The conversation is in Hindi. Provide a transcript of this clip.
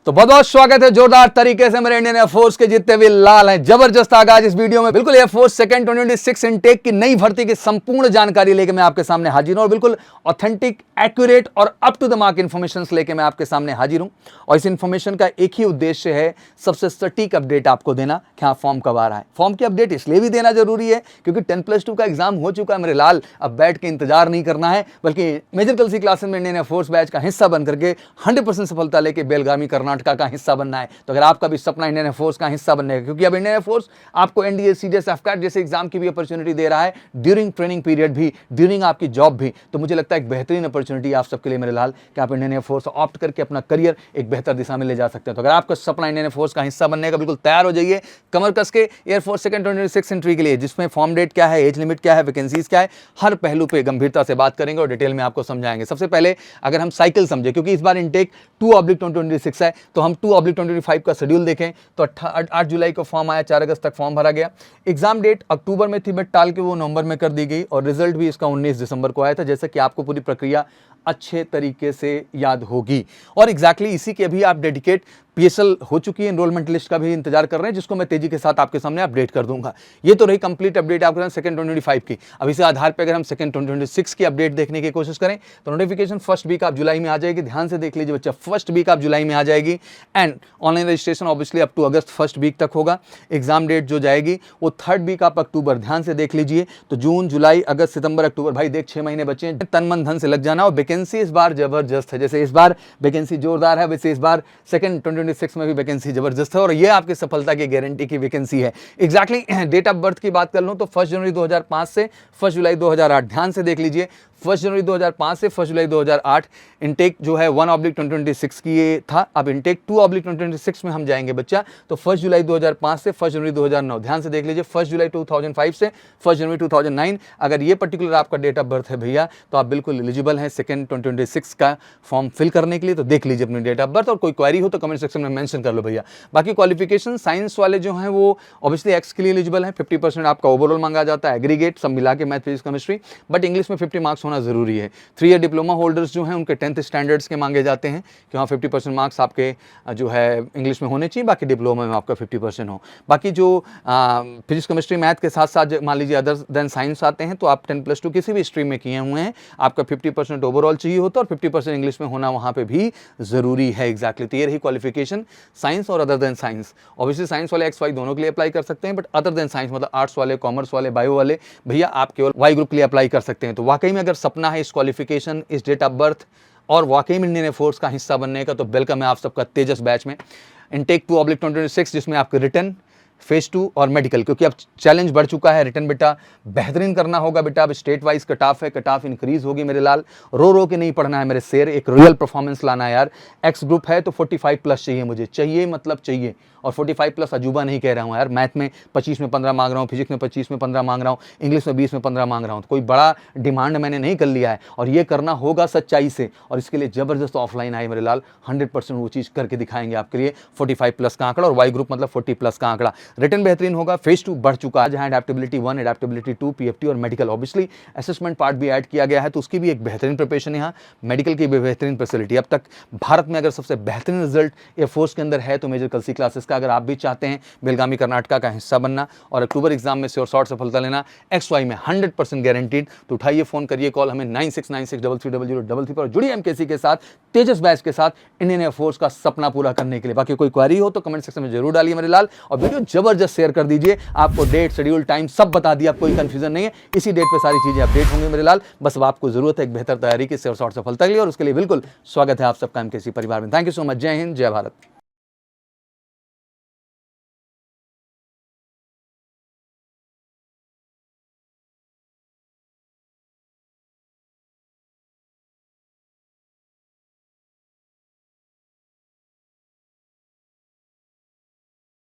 तो बहुत बहुत स्वागत है जोरदार तरीके से मेरे इंडियन एयरफोर्स के जितने भी लाल हैं। जबरदस्त आगाज इस वीडियो में बिल्कुल एयरफोर्स सेकंड 2026 इनटेक की नई भर्ती की संपूर्ण जानकारी लेके मैं आपके सामने हाजिर हूं और बिल्कुल ऑथेंटिक, एक्यूरेट और up to the mark information लेके मैं आपके सामने हाजिर हूं। और इस इन्फॉर्मेशन का एक ही उद्देश्य है, सबसे सटीक अपडेट आपको देना कि हाँ फॉर्म कब आ रहा है। फॉर्म की अपडेट इसलिए भी देना जरूरी है क्योंकि 10+2 का एग्जाम हो चुका है मेरे लाल। अब बैठ के इंतजार नहीं करना है, बल्कि मेजर कलसी क्लासेस में इंडियन एयरफोर्स बैच का हिस्सा बनकर के 100% सफलता लेके बेलगामी कर्नाटका का हिस्सा बनना है। तो अगर आपका भी सपना इंडियन एयरफोर्स का हिस्सा बनने का, क्योंकि अब इंडियन एयरफोर्स आपको एनडीए, सीडीएस, एफकैट जैसे एग्जाम की भी अपॉर्चुनिटी दे रहा है ड्यूरिंग ट्रेनिंग पीरियड भी, ड्यूरिंग आपकी जॉब भी। तो मुझे लगता है एक बेहतरीन अपॉर्चुनिटी आप सबके लिए मेरे लाल कि आप इंडियन एयरफोर्स ऑप्ट करके अपना करियर एक बेहतर दिशा में ले जा सकते हैं। तो अगर आपका सपना इंडियन एयरफोर्स का हिस्सा बनने का, बिल्कुल तैयार हो जाइए कमर कस के एयरफोर्स सेकंड 2026 एंट्री के लिए, जिसमें फॉर्म डेट क्या है, एज लिमिट क्या है, वैकेंसीज क्या है, हर पहलू पे गंभीरता से बात करेंगे और डिटेल में आपको समझाएंगे। सबसे पहले अगर हम साइकिल समझे, क्योंकि इस बार इनटेक 2/2026 है, तो हम 2/2025 का शेड्यूल देखें तो 8 जुलाई को फॉर्म आया, 4 अगस्त तक फॉर्म भरा गया। एग्जाम डेट अक्टूबर में थी बट टाल के वो नवंबर में कर दी गई और रिजल्ट भी इसका 19 दिसंबर को आया था, जैसे कि आपको पूरी प्रक्रिया अच्छे तरीके से याद होगी। और एग्जैक्टली इसी के अभी आप डेडिकेट पीएसएल हो चुकी है, एनरोलमेंट लिस्ट का भी इंतजार कर रहे हैं, जिसको मैं तेजी के साथ आपके सामने अपडेट कर दूंगा। ये तो रही कंप्लीट अपडेट आपके सेकंड 2025 की। अब इसी आधार पे अगर हम सेकंड 2026 की अपडेट देखने की कोशिश करें तो notification first week of July में आ जाएगी। ध्यान से देख लीजिए बच्चा, फर्स्ट वीक ऑफ जुलाई में आ जाएगी and online registration obviously up to अगस्त फर्स्ट वीक तक होगा। एग्जाम डेट जो जाएगी वो थर्ड वीक ऑफ अक्टूबर। ध्यान से देख लीजिए, तो जून, जुलाई, अगस्त, सितंबर, अक्टूबर, भाई देख 6 महीने बचे हैं। तन मन धन से लग जाना। और वैकेंसी इस बार जबरदस्त है। जैसे इस बार वैकेंसी जोरदार है, वैसे इस बार सेकंड 2026 में भी वैकेंसी जबरदस्त है और ये आपकी सफलता की गारंटी की वैकेंसी है। एग्जैक्टली डेट ऑफ बर्थ की बात कर लूं तो 1 जनवरी 2005 से 1 जुलाई 2008। ध्यान से देख लीजिए, 1 जनवरी 2005 से 1 जुलाई 2008 इनटेक जो है 1/2026 की ये था। अब इनटेक 2/2026 में हम जाएंगे बच्चा, तो 1 जुलाई 2005 से 1 जनवरी 2009। ध्यान से देख लीजिए, 1 जुलाई 2005 से 1 जनवरी 2009। अगर ये पर्टिकुलर आपका डेट ऑफ बर्थ है भैया, तो आप बिल्कुल एलिजिबल हैं सेकंड 2026 का फॉर्म फिल करने के लिए। तो देख लीजिए अपनी डेट ऑफ बर्थ और कोई क्वेरी हो तो कमेंट सेक्शन में मेंशन कर लो भैया। बाकी क्वालिफिकेशन साइंस वाले जो हैं वो ऑब्वियसली एक्स के लिए एलिजिबल हैं। 50% आपका ओवरऑल मांगा जाता है, एग्रीगेट सब मिला के, math, physics, chemistry, but English में 50 मार्क्स जरूरी है। 3 ईयर डिप्लोमा होल्डर्स जो हैं उनके 10th स्टैंडर्ड्स के मांगे जाते हैं कि वहाँ 50% मार्क्स आपके जो है इंग्लिश में होने चाहिए, बाकी डिप्लोमा में आपका 50% हो। बाकी जो फिजिक्स, केमिस्ट्री, मैथ के साथ साथ मान लीजिए अदर देन साइंस आते हैं, तो आप 10+2 किसी भी स्ट्रीम में किए हुए हैं, आपका 50% ओवरऑल चाहिए होता है और 50% इंग्लिश में होना वहाँ पे भी जरूरी है। एग्जैक्टली, तो ये रही क्वालिफिकेशन साइंस और other than science. Obviously science वाले XY दोनों के लिए अप्लाई कर सकते हैं, बट अदर देन साइंस मतलब आर्ट्स वाले, कॉमर्स वाले, बायो वाले भैया आप केवल Y ग्रुप के लिए अप्लाई कर सकते हैं। तो वाकई में अगर सपना है इस क्वालिफिकेशन, इस डेट ऑफ बर्थ और वाकई में इंडियन एयरफोर्स का हिस्सा बनने का, तो वेलकम है आप सबका तेजस बैच में। इनटेक 2/2026 जिसमें आपके रिटन, फेज 2 और मेडिकल, क्योंकि अब चैलेंज बढ़ चुका है। रिटर्न बेटा बेहतरीन करना होगा बेटा। अब स्टेट वाइज कट ऑफ है, कट ऑफ इंक्रीज होगी मेरे लाल। रो रो के नहीं पढ़ना है मेरे शेर, एक रियल परफॉर्मेंस लाना है यार। एक्स ग्रुप है तो 45+ चाहिए मुझे, चाहिए मतलब चाहिए। और 45+ अजूबा नहीं कह रहा हूँ यार। मैथ में 25 में 15 मांग रहा हूँ, फिजिक्स में 25 में 15 मांग रहा हूँ, इंग्लिश में 20 में 15 मांग रहा हूँ। तो कोई बड़ा डिमांड मैंने नहीं कर लिया है और ये करना होगा सच्चाई से। और इसके लिए जबरदस्त ऑफलाइन आए मेरे लाल, 100% वो चीज़ करके दिखाएंगे आपके लिए। 45+ का आंकड़ा और वाई ग्रुप मतलब 40+ का आंकड़ा। रिटर्न बेहतरीन होगा। फेज 2 बढ़ चुका है, जहाँ एडेप्टेबिलिटी 1, एडेप्टेबिलिटी 2, PFT और मेडिकल। ऑब्वियसली असेसमेंट पार्ट भी ऐड किया गया है, तो उसकी भी एक बेहतरीन प्रिपरेशन यहाँ, मेडिकल की भी बेहतरीन फैसिलिटी। अब तक भारत में अगर सबसे बेहतरीन रिजल्ट एयरफोर्स के अंदर है तो मेजर कलसी क्लासेस का। अगर आप भी चाहते हैं बेलगामी कर्नाटका का हिस्सा बनना और अक्टूबर एग्जाम में श्योर शॉर्ट सफलता लेना XY में 100% गारंटीड, तो उठाइए फोन करिए कॉल हमें 9696330033 पर। जुड़िए MKC के साथ, तेजस बैच के साथ, इंडियन एयरफोर्स का सपना पूरा करने के लिए। बाकी कोई क्वेरी हो तो कमेंट सेक्शन में जरूर डालिए मेरे लाल और वीडियो जबरदस्त शेयर कर दीजिए। आपको डेट, शेड्यूल, टाइम सब बता दिया, कोई कंफ्यूजन नहीं है। इसी डेट पे सारी चीजें अपडेट होंगी मेरे लाल। बस अब आपको जरूरत है एक बेहतर तैयारी की, श्योर शॉर्ट सफलता के लिए, और उसके लिए बिल्कुल स्वागत है आप सबका MKC परिवार में। Thank you so much. जय हिंद, जय भारत।